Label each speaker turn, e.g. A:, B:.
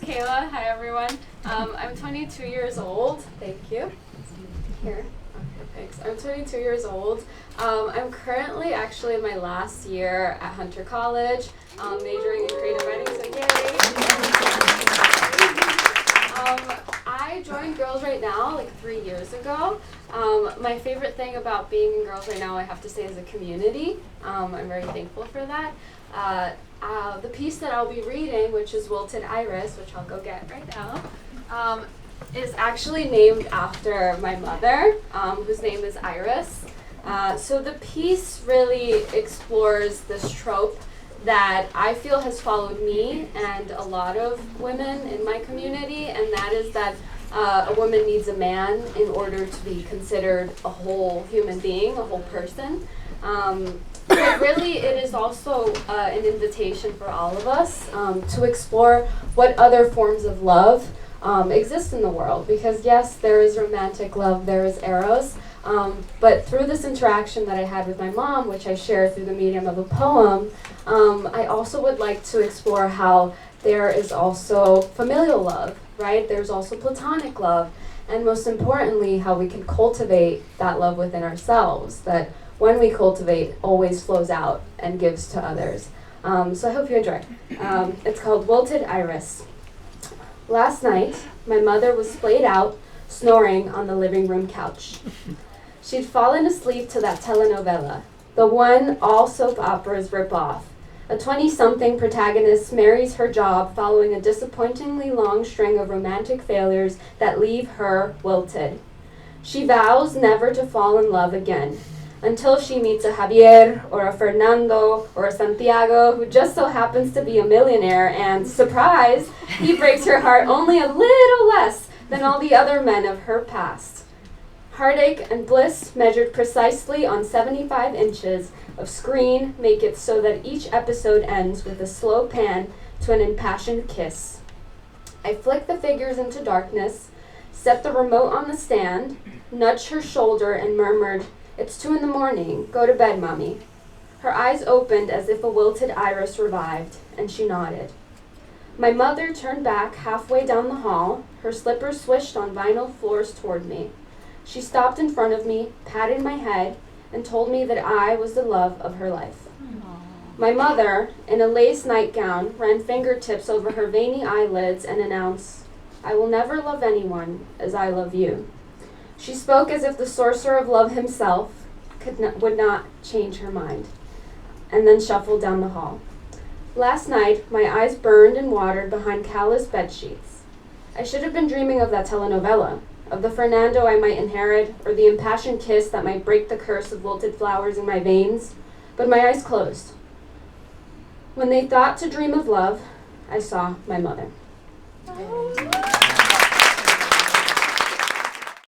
A: Keila. Hi, everyone. I'm 22 years old. Thank you. Here. Okay, thanks. I'm 22 years old. I'm currently actually in my last year at Hunter College, majoring in creative writing, so yay! I joined Girls Right Now like 3 years ago. My favorite thing about being in Girls Right Now, I have to say, is a community. I'm very thankful for that. The piece that I'll be reading, which is Wilted Iris, which I'll go get right now, is actually named after my mother, whose name is Iris. So the piece really explores this trope that I feel has followed me and a lot of women in my community, and that is that a woman needs a man in order to be considered a whole human being, a whole person. But really, it is also an invitation for all of us to explore what other forms of love exist in the world. Because yes, there is romantic love, there is eros, but through this interaction that I had with my mom, which I share through the medium of a poem, I also would like to explore how there is also familial love, right? There's also platonic love, and most importantly, how we can cultivate that love within ourselves, that when we cultivate, always flows out and gives to others. So I hope you enjoy. It's called Wilted Iris. Last night, my mother was splayed out, snoring on the living room couch. She'd fallen asleep to that telenovela, the one all soap operas rip off. A 20-something protagonist marries her job following a disappointingly long string of romantic failures that leave her wilted. She vows never to fall in love again, until she meets a Javier or a Fernando or a Santiago who just so happens to be a millionaire, and surprise, he breaks her heart only a little less than all the other men of her past. Heartache and bliss, measured precisely on 75 inches of screen, make it so that each episode ends with a slow pan to an impassioned kiss. I flick the figures into darkness, set the remote on the stand, nudged her shoulder and murmured, "It's 2 a.m, go to bed, Mommy." Her eyes opened as if a wilted iris revived, and she nodded. My mother turned back halfway down the hall, her slippers swished on vinyl floors toward me. She stopped in front of me, patted my head, and told me that I was the love of her life. My mother, in a lace nightgown, ran fingertips over her veiny eyelids and announced, "I will never love anyone as I love you." She spoke as if the sorcerer of love himself would not change her mind, and then shuffled down the hall. Last night, my eyes burned and watered behind callous bedsheets. I should have been dreaming of that telenovela, of the Fernando I might inherit, or the impassioned kiss that might break the curse of wilted flowers in my veins, but my eyes closed. When they thought to dream of love, I saw my mother.